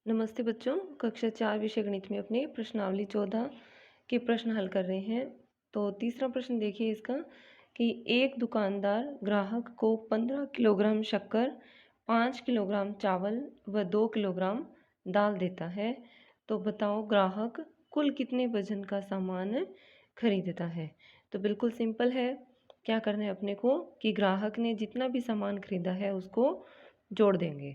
नमस्ते बच्चों, कक्षा 4 विषय गणित में अपने प्रश्नावली 14 के प्रश्न हल कर रहे हैं। तो तीसरा प्रश्न देखिए इसका कि एक दुकानदार ग्राहक को 15 किलोग्राम शक्कर, 5 किलोग्राम चावल व 2 किलोग्राम दाल देता है। तो बताओ ग्राहक कुल कितने वजन का सामान खरीदता है। तो बिल्कुल सिंपल है, क्या करना है अपने को कि ग्राहक ने जितना भी सामान खरीदा है उसको जोड़ देंगे।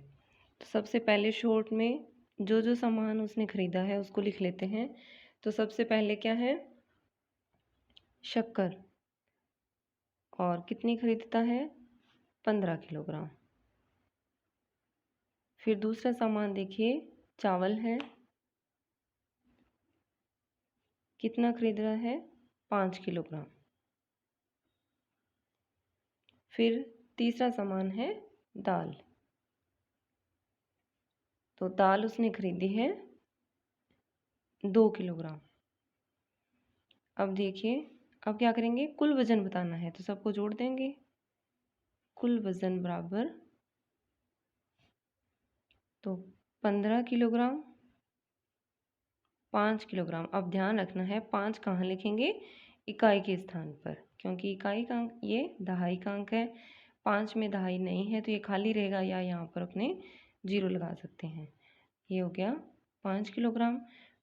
तो सबसे पहले शॉर्ट में जो जो सामान उसने खरीदा है उसको लिख लेते हैं। तो सबसे पहले क्या है, शक्कर, और कितनी खरीदता है, 15 किलोग्राम। फिर दूसरा सामान देखिए, चावल है, कितना खरीद रहा है, 5 किलोग्राम। फिर तीसरा सामान है दाल, तो दाल उसने खरीदी है 2 किलोग्राम। अब देखिए, अब क्या करेंगे, कुल वजन बताना है तो सबको जोड़ देंगे। कुल वजन बराबर, तो 15 किलोग्राम, 5 किलोग्राम। अब ध्यान रखना है 5 कहाँ लिखेंगे, इकाई के स्थान पर, क्योंकि इकाई का अंक ये दहाई का अंक है। 5 में दहाई नहीं है तो ये खाली रहेगा, या यहाँ पर अपने 0 लगा सकते हैं। ये हो गया 5 किलोग्राम।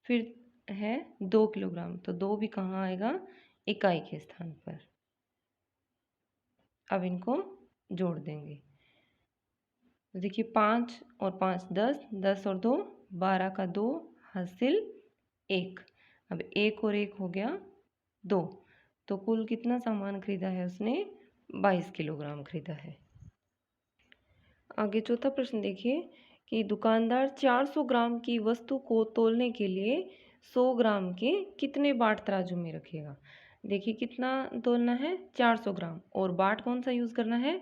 फिर है 2 किलोग्राम, तो 2 भी कहाँ आएगा, इकाई के स्थान पर। अब इनको जोड़ देंगे। तो देखिए 5 और 5 10, 10 और 2 12 का 2 हासिल 1। अब 1 और 1 हो गया 2। तो कुल कितना सामान खरीदा है उसने, 22 किलोग्राम खरीदा है। आगे चौथा प्रश्न देखिए कि दुकानदार 400 ग्राम की वस्तु को तौलने के लिए 100 ग्राम के कितने बाट तराजू में रखेगा। देखिए कितना तोलना है, 400 ग्राम, और बाट कौन सा यूज़ करना है,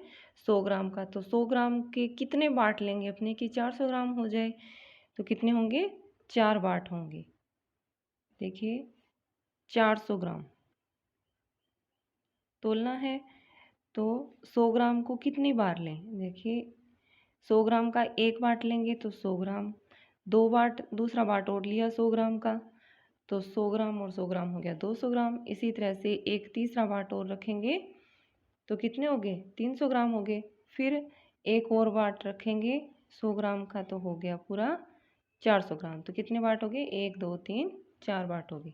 100 ग्राम का। तो 100 ग्राम के कितने बाट लेंगे अपने कि 400 ग्राम हो जाए, तो कितने होंगे, 4 बाट होंगे। देखिए 400 ग्राम तोलना है, तो 100 ग्राम को कितनी बार लें, देखिए 100 ग्राम का एक बाट लेंगे तो 100 ग्राम, 2 बाट दूसरा बाट और लिया 100 ग्राम का, तो 100 ग्राम और 100 ग्राम हो गया 200 ग्राम। इसी तरह से एक तीसरा बाट और रखेंगे तो कितने हो गए, 300 ग्राम हो गए। फिर एक और बाट रखेंगे 100 ग्राम का, तो हो गया पूरा 400 ग्राम। तो कितने बाट हो गए, 1 2 3 4 बाट हो गए।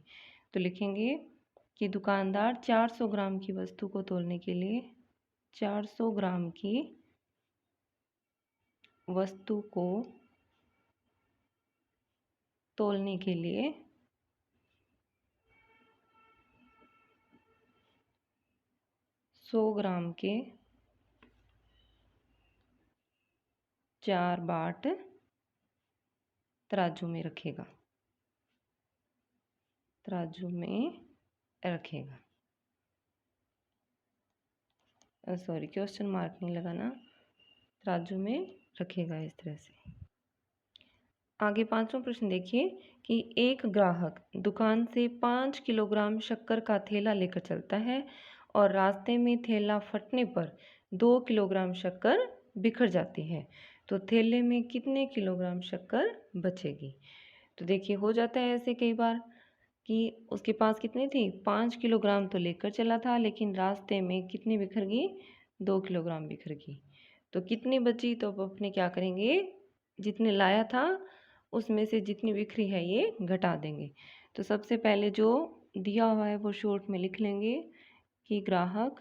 तो लिखेंगे कि दुकानदार 400 ग्राम की वस्तु को तौलने के लिए 400 ग्राम की वस्तु को तौलने के लिए 100 ग्राम के 4 बाट तराजू में रखेगा, तराजू में रखेगा। सॉरी, क्वेश्चन मार्क नहीं लगाना, तराजू में रखेगा इस तरह से। आगे पांचवा प्रश्न देखिए कि एक ग्राहक दुकान से 5 किलोग्राम शक्कर का थैला लेकर चलता है और रास्ते में थैला फटने पर 2 किलोग्राम शक्कर बिखर जाती है। तो थैले में कितने किलोग्राम शक्कर बचेगी। तो देखिए हो जाता है ऐसे कई बार कि उसके पास कितनी थी, 5 किलोग्राम तो लेकर चला था, लेकिन रास्ते में कितनी बिखर गई, 2 किलोग्राम बिखर गई। तो कितनी बची, तो अब अपने क्या करेंगे, जितने लाया था उसमें से जितनी बिखरी है ये घटा देंगे। तो सबसे पहले जो दिया हुआ है वो शॉर्ट में लिख लेंगे कि ग्राहक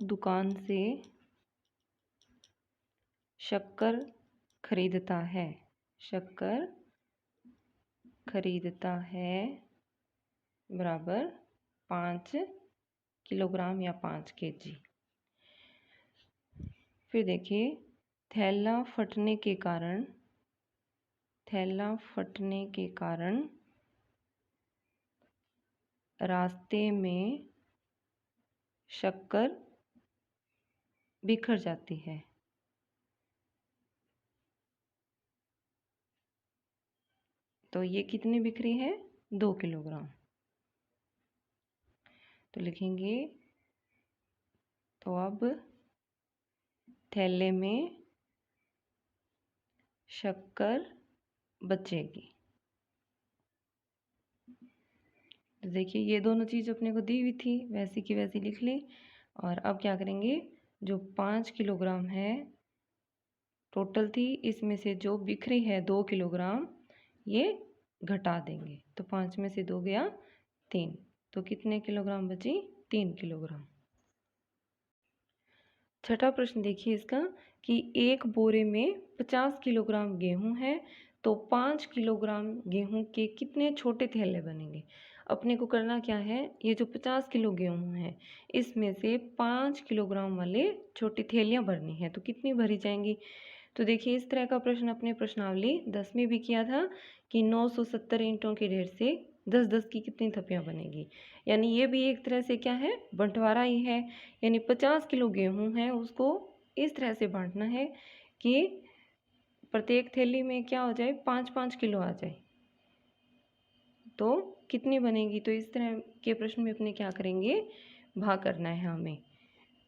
दुकान से शक्कर खरीदता है, शक्कर खरीदता है बराबर 5 किलोग्राम या 5 केजी। फिर देखिए थैला फटने के कारण, थैला फटने के कारण रास्ते में शक्कर बिखर जाती है। तो ये कितनी बिखरी है, 2 किलोग्राम। तो लिखेंगे, तो अब थैले में शक्कर बचेगी। तो देखिए ये दोनों चीज़ अपने को दी हुई थी, वैसी की वैसी लिख ली। और अब क्या करेंगे, जो 5 किलोग्राम है टोटल थी, इसमें से जो बिखरी है 2 किलोग्राम, ये घटा देंगे। तो 5 में से 2 गया 3, तो कितने किलोग्राम बची, 3 किलोग्राम। छठा प्रश्न देखिए इसका कि एक बोरे में 50 किलोग्राम गेहूं है, तो 5 किलोग्राम गेहूं के कितने छोटे थैले बनेंगे। अपने को करना क्या है, ये जो 50 किलो गेहूं है इसमें से 5 किलोग्राम वाले छोटी थैलियां भरनी है, तो कितनी भरी जाएंगी। तो देखिए इस तरह का प्रश्न अपने प्रश्नावली 10 में भी किया था कि 970 ईंटों के ढेर से 10-10 की कितनी थप्पियां बनेगी। यानी ये भी एक तरह से क्या है, बंटवारा ही है। यानी 50 किलो गेहूं है, उसको इस तरह से बांटना है कि प्रत्येक थैली में क्या हो जाए, 5-5 किलो आ जाए, तो कितनी बनेगी। तो इस तरह के प्रश्न में अपने क्या करेंगे, भाग करना है हमें।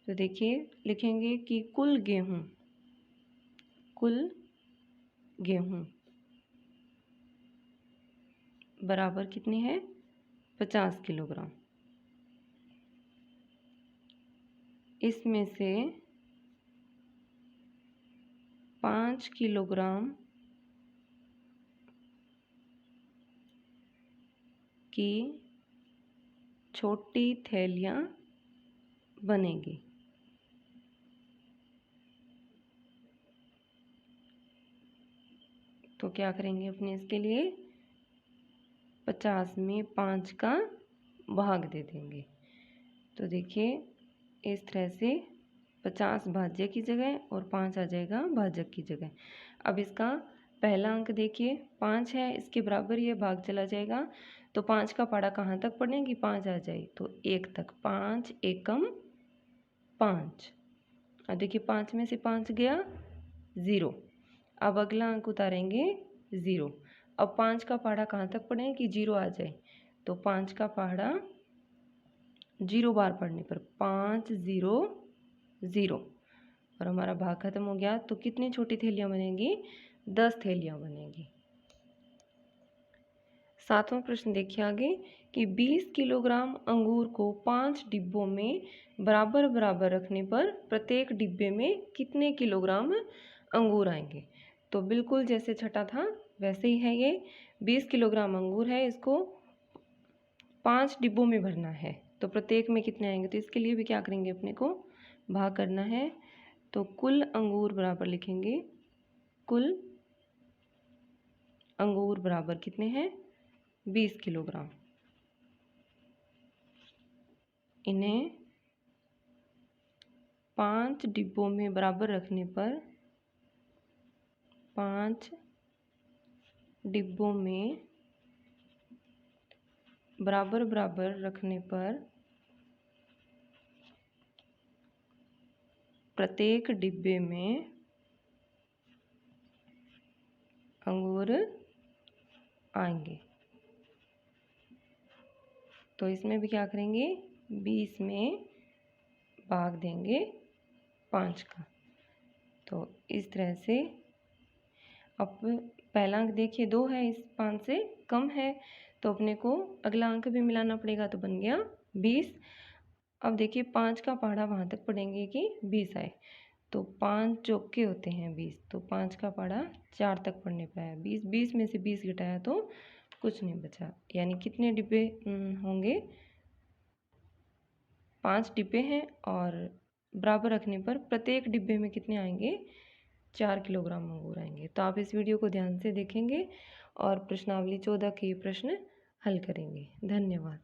तो देखिए लिखेंगे कि कुल गेहूं बराबर कितनी है, 50 किलोग्राम। इसमें से 5 किलोग्राम की छोटी थैलियां बनेगी। तो क्या करेंगे अपने इसके लिए, 50 में 5 का भाग दे देंगे। तो देखिए इस तरह से 50 भाज्य की जगह और 5 आ जाएगा भाजक की जगह। अब इसका पहला अंक देखिए 5 है, इसके बराबर ये भाग चला जाएगा, तो 5 का पाड़ा कहाँ तक पड़ेगी, 5 आ जाए तो 1 तक, 5 एकम 5। अब देखिए 5 में से 5 गया 0। अब अगला अंक उतारेंगे 0। अब 5 का पहाड़ा कहाँ तक पढ़ें कि 0 आ जाए, तो 5 का पहाड़ा 0 बार पढ़ने पर 5 0 0 और हमारा भाग खत्म हो गया। तो कितनी छोटी थैलियाँ बनेंगी, 10 थैलियाँ बनेंगी। सातवां प्रश्न देखिए आगे कि 20 किलोग्राम अंगूर को 5 डिब्बों में बराबर बराबर रखने पर प्रत्येक डिब्बे में कितने किलोग्राम अंगूर आएंगे। तो बिल्कुल जैसे छठा था वैसे ही है ये। 20 किलोग्राम अंगूर है, इसको 5 डिब्बों में भरना है, तो प्रत्येक में कितने आएंगे। तो इसके लिए भी क्या करेंगे, अपने को भाग करना है। तो कुल अंगूर बराबर लिखेंगे, कुल अंगूर बराबर कितने हैं, 20 किलोग्राम। इन्हें 5 डिब्बों में बराबर रखने पर 5 डिब्बों में बराबर बराबर रखने पर प्रत्येक डिब्बे में अंगूर आएंगे। तो इसमें भी क्या करेंगे, 20 में भाग देंगे 5 का। तो इस तरह से अब पहला अंक देखिए 2 है, इस 5 से कम है, तो अपने को अगला अंक भी मिलाना पड़ेगा, तो बन गया 20। अब देखिए 5 का पहाड़ा वहाँ तक पढ़ेंगे कि 20 आए, तो 5 चौके होते हैं 20, तो 5 का पहाड़ा 4 तक पढ़ने पर आया 20। 20 में से 20 घटाया तो कुछ नहीं बचा। यानी कितने डिब्बे होंगे, 5 डिब्बे हैं, और बराबर रखने पर प्रत्येक डिब्बे में कितने आएंगे, 4 किलोग्राम अंगूर आएंगे। तो आप इस वीडियो को ध्यान से देखेंगे और प्रश्नावली 14 के प्रश्न हल करेंगे। धन्यवाद।